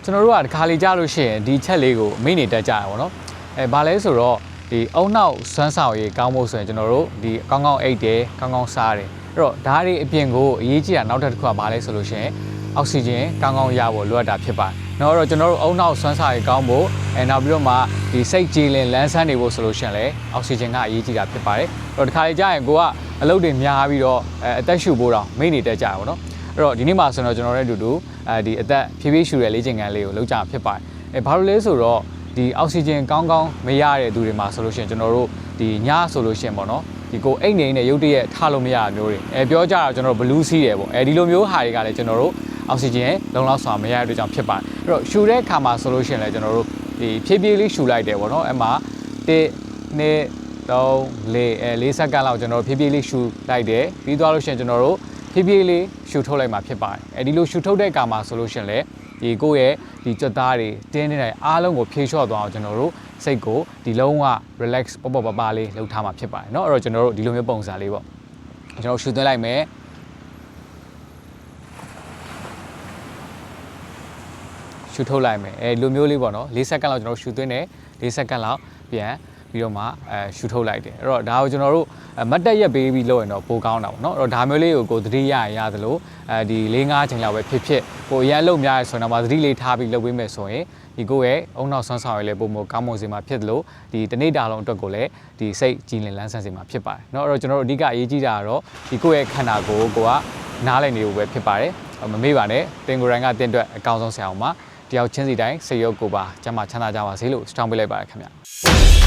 ကျွန်တော်တို့ကဒီခါလေးကြားလို့ရှိရင်ဒီချက်လေးကိုမိနေတက်ကြရပါတော့။ဘာလဲဆိုတော့ဒီအုံနောက်စွမ်းဆောင်ရည်ကောင်းဖို့ဆိုရင်ကျွန်တော်တို့ဒီကောင်းကောင်းအိတ်တယ်ကောင်းကောင်းစားတယ်။အဲ့တော့ဓာတ်တွေအပြင်ကိုအရေးကြီးတာနောက်တစ်ခုကဘာလဲဆိုလို့ရှိရင်အောက်ဆီဂျင်ကောင်းကောင်းရဖို့လိုအပ်တာဖြစ်ပါတယ်။နောက်တော့ကျွန်တော်တို့အုံနောက်စွမ်းဆောင်ရည်ကောင်းဖို့နောက်ပြီးတော့မှဒီစိတ်ကြည်လင်လန်းဆန်းနေဖို့ဆိုလို့ရှိရင်လည်းအောက်ဆီဂျင်ကအရေးကြီးတာဖြစ်ပါတယ်။အဲ့တော့ဒီခါလေးကြားရင်ကိုကအလုပ်တွေများပြီးတော့အသက်ရှူဖို့တော့မိနေတက်ကြရပါတော့။အဲ့တော့ဒီနေ့မှာဆိုတော့ကျွန်တော်တို့အတူတူဒီအသက်ဖြည်းဖြည်းရှူတဲ့လေ့ကျင့်ခန်းလေးကိုလုပ်ကြဖြစ်ပါတယ်ဘာလို့လဲဆိုတော့ဒီအောက်ဆီဂျင်ကောင်းကောင်းမရတဲ့သူတွေမှာဆိုလို့ရှိရင်ကျွန်တော်တို့ဒီညဆိုလို့ရှိရင်ပေါ့နော်ဒီကိုအိတ်နေနဲ့ရုပ်တရက်ထားလို့မရတာမျိုးတွေပြောကြတော့ကျွန်တော်တို့ဘလူးစီးတယ်ပေါ့ဒီလိုမျိုးဟာတွေကလည်းကျွန်တော်တို့အောက်ဆီဂျင်လုံလောက်စွာမရတဲ့အတွက်ကြောင့်ဖြစ်ပါတယ်အဲ့တော့ရှူတဲ့အခါမှာဆိုလို့ရှိရင်လည်းကျွန်တော်တို့ဒီဖြည်းဖြည်းလေးရှူလိုက်တယ်ပေါ့နော်အဲ့မှာ1 2 3 4 စက္ကန့်လောက်ကျွန်တော်တို့ဖြည်းဖြည်းလေးရှူလိုက်တယ်ပြီးသွားလို့ရှိရင်ကျွန်တော်တို့ဖြည်းဖြည်းလေးရှူထုတ်လိုက်မှာဖြစ်ပါတယ်ဒီလိုရှူထုတ်တဲ့အခါမှာဆိုလို့ရှိရင်လည်းဒီကိုယ့်ရဲ့ဒီကြွက်သားတွေတင်းနေတဲ့အအားလုံးကိုဖြေလျှော့သွားအောင်ကျွန်တော်တို့စိတ်ကိုဒီလုံးဝ relax ပေါ့ပါလေးလှုပ်ထားမှာဖြစ်ပါတယ်เนาะအဲ့တော့ကျွန်တော်တို့ဒီလိုမျိုးပုံစံလေးပေါ့ကျွန်တော်ရှူသွင်းလိုက်မယ်ရှူထုတ်လိုက်မယ်ဒီလိုမျိုးလေးပေါ့နော်4စက္ကန့်လောက်ကျွန်တော်ရှူသွင်းတယ်4စက္ကန့်လောက်ပြန်ပြီးတော့မှရှူထုတ်လိုက်တယ်အဲ့တော့ဒါကိုကျွန်တော်တို့မတ်တက်ရက်ပေးပြီးလုပ်ရင်တော့ပိုကောင်းတာပေါ့နော်အဲ့တော့ဒါမျိုးလေးကိုသတိရရင်ရသလိုဒီ4-5ချိန်လောက်ပဲဖြစ်ကိုအရန်အလုပ်များရဆိုတော့မှသတိလေးထားပြီးလုပ်ပေးမယ်ဆိုရင်ဒီကိုရဲ့အုံနောက်ဆွမ်းဆောင်ရည်လေးပုံမကောင်းမွန်စေမှာဖြစ်သလိုဒီတနေ့တာလုံးအတွက်ကိုလည်းဒီစိတ်ကြည်လင်လန်းဆန်းစေမှာဖြစ်ပါတယ်เนาะအဲ့တော့ကျွန်တော်တို့အဓိကအရေးကြီးတာကတော့ဒီကိုရဲ့ခန္ဓာကိုယ်ကနားလည်နေဖို့ပဲဖြစ်ပါတယ်မမေ့ပါနဲ့တင်ကိုယ်တိုင်ကတင်အတွက်အကောင်းဆုံးဆရာအောင်ပါတယောက်ချင်းစီတိုင်းစိတ်ရောကိုယ်ပါကျန်းမာချမ်းသာကြပါစေလို့စတောင်းပေးလိုက်ပါတယ်ခင်ဗျာ